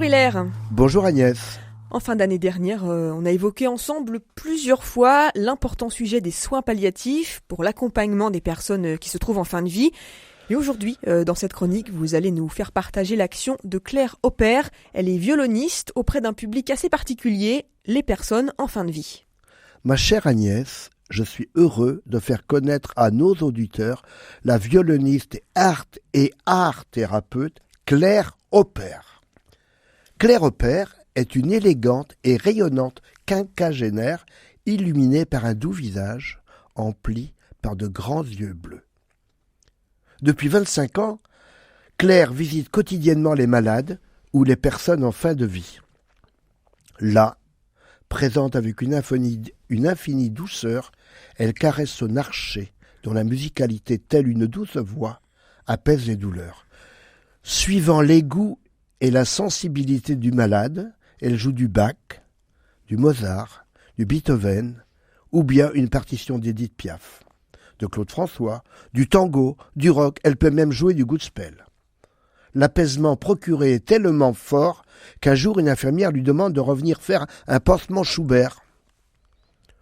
Hilaire. Bonjour Agnès. En fin d'année dernière, on a évoqué ensemble plusieurs fois l'important sujet des soins palliatifs pour l'accompagnement des personnes qui se trouvent en fin de vie. Et aujourd'hui, dans cette chronique, vous allez nous faire partager l'action de Claire Opère. Elle est violoniste auprès d'un public assez particulier, les personnes en fin de vie. Ma chère Agnès, je suis heureux de faire connaître à nos auditeurs la violoniste et art thérapeute Claire Opère. Claire Opère est une élégante et rayonnante quinquagénaire illuminée par un doux visage empli par de grands yeux bleus. Depuis 25 ans, Claire visite quotidiennement les malades ou les personnes en fin de vie. Là, présente avec une infinie douceur, elle caresse son archet, dont la musicalité, telle une douce voix, apaise les douleurs. Suivant les goûts et la sensibilité du malade, elle joue du Bach, du Mozart, du Beethoven, ou bien une partition d'Édith Piaf, de Claude François, du tango, du rock, elle peut même jouer du gospel. L'apaisement procuré est tellement fort qu'un jour une infirmière lui demande de revenir faire un pansement Schubert.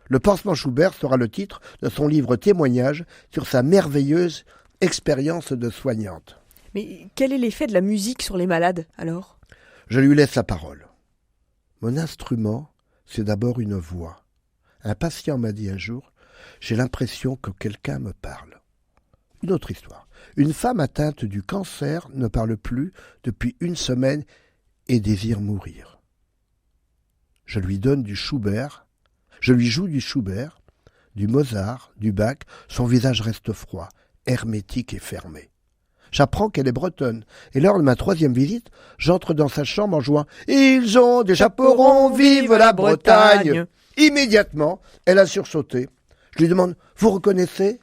Le pansement Schubert sera le titre de son livre témoignage sur sa merveilleuse expérience de soignante. Mais quel est l'effet de la musique sur les malades, alors ? Je lui laisse la parole. Mon instrument, c'est d'abord une voix. Un patient m'a dit un jour, j'ai l'impression que quelqu'un me parle. Une autre histoire. Une femme atteinte du cancer ne parle plus depuis 1 semaine et désire mourir. Je lui donne du Schubert, je lui joue du Schubert, du Mozart, du Bach, son visage reste froid, hermétique et fermé. J'apprends qu'elle est bretonne, et lors de ma 3e visite, j'entre dans sa chambre en jouant « Ils ont des chaperons, vive la Bretagne !» Immédiatement, elle a sursauté. Je lui demande « Vous reconnaissez ?»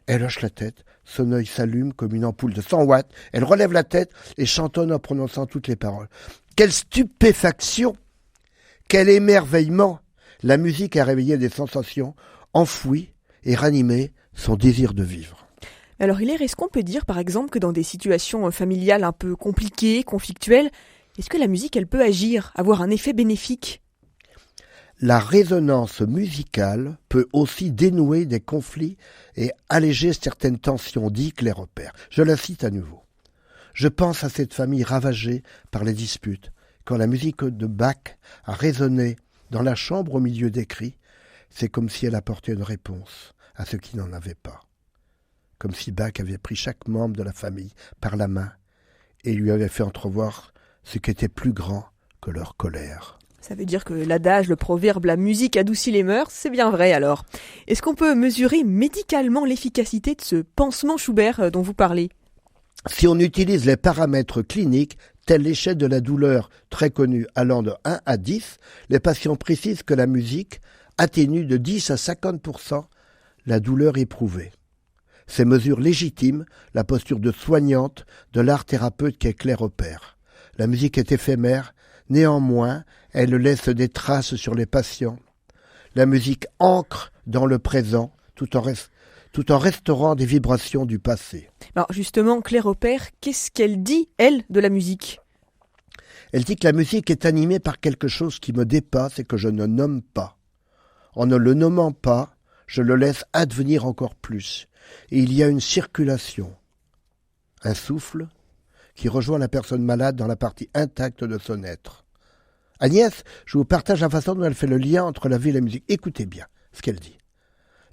Elle hoche la tête, son œil s'allume comme une ampoule de 100 watts, elle relève la tête et chantonne en prononçant toutes les paroles. Quelle stupéfaction! Quel émerveillement! La musique a réveillé des sensations enfouies et ranimé son désir de vivre. Alors Hilaire, est-ce qu'on peut dire par exemple que dans des situations familiales un peu compliquées, conflictuelles, est-ce que la musique elle peut agir, avoir un effet bénéfique ? La résonance musicale peut aussi dénouer des conflits et alléger certaines tensions, dit Claire Opère. Je la cite à nouveau. Je pense à cette famille ravagée par les disputes. Quand la musique de Bach a résonné dans la chambre au milieu des cris, c'est comme si elle apportait une réponse à ceux qui n'en avaient pas. Comme si Bach avait pris chaque membre de la famille par la main et lui avait fait entrevoir ce qui était plus grand que leur colère. Ça veut dire que l'adage, le proverbe, la musique adoucit les mœurs, c'est bien vrai alors. Est-ce qu'on peut mesurer médicalement l'efficacité de ce pansement Schubert dont vous parlez ? Si on utilise les paramètres cliniques, telle l'échelle de la douleur très connue allant de 1 à 10, les patients précisent que la musique atténue de 10 à 50% la douleur éprouvée. Ces mesures légitiment la posture de soignante de l'art thérapeute qu'est Claire Opère. La musique est éphémère, néanmoins, elle laisse des traces sur les patients. La musique ancre dans le présent, tout en restaurant des vibrations du passé. Alors justement, Claire Opère, qu'est-ce qu'elle dit, elle, de la musique ? Elle dit que la musique est animée par quelque chose qui me dépasse et que je ne nomme pas. En ne le nommant pas, je le laisse advenir encore plus. Et il y a une circulation, un souffle qui rejoint la personne malade dans la partie intacte de son être. Agnès, je vous partage la façon dont elle fait le lien entre la vie et la musique. Écoutez bien ce qu'elle dit.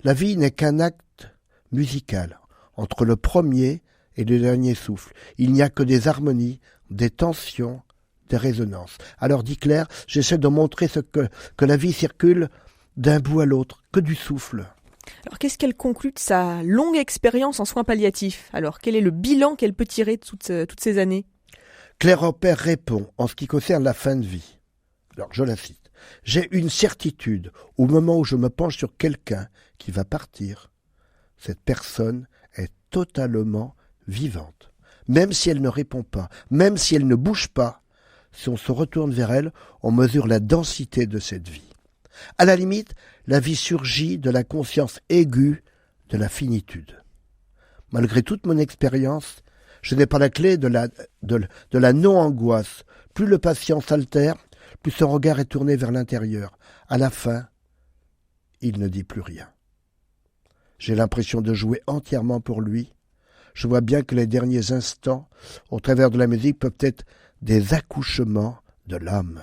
La vie n'est qu'un acte musical entre le premier et le dernier souffle. Il n'y a que des harmonies, des tensions, des résonances. Alors, dit Claire, j'essaie de montrer que la vie circule d'un bout à l'autre, que du souffle. Alors qu'est-ce qu'elle conclut de sa longue expérience en soins palliatifs ? Alors quel est le bilan qu'elle peut tirer de toutes ces années ? Claire Opère répond en ce qui concerne la fin de vie. Alors je la cite. « J'ai une certitude au moment où je me penche sur quelqu'un qui va partir. Cette personne est totalement vivante. Même si elle ne répond pas, même si elle ne bouge pas, si on se retourne vers elle, on mesure la densité de cette vie. À la limite, la vie surgit de la conscience aiguë de la finitude. Malgré toute mon expérience, Je n'ai pas la clé de la non-angoisse. Plus le patient s'altère, plus son regard est tourné vers l'intérieur. À la fin, il ne dit plus rien. J'ai l'impression de jouer entièrement pour lui. Je vois bien que les derniers instants, au travers de la musique, peuvent être des accouchements de l'âme.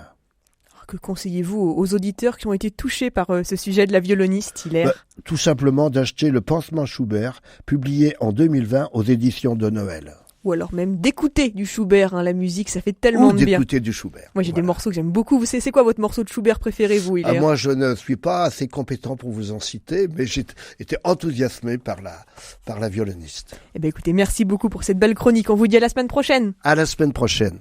Que conseillez-vous aux auditeurs qui ont été touchés par ce sujet de la violoniste, Hilaire ? Tout simplement d'acheter le Pansement Schubert, publié en 2020 aux éditions de Noël. Ou alors même d'écouter du Schubert, la musique, ça fait tellement de bien. Ou d'écouter du Schubert. Moi j'ai des morceaux que j'aime beaucoup. C'est quoi votre morceau de Schubert préféré, vous, Hilaire ? Moi je ne suis pas assez compétent pour vous en citer, mais j'ai été enthousiasmé par la violoniste. Eh bien écoutez, merci beaucoup pour cette belle chronique. On vous dit à la semaine prochaine. À la semaine prochaine.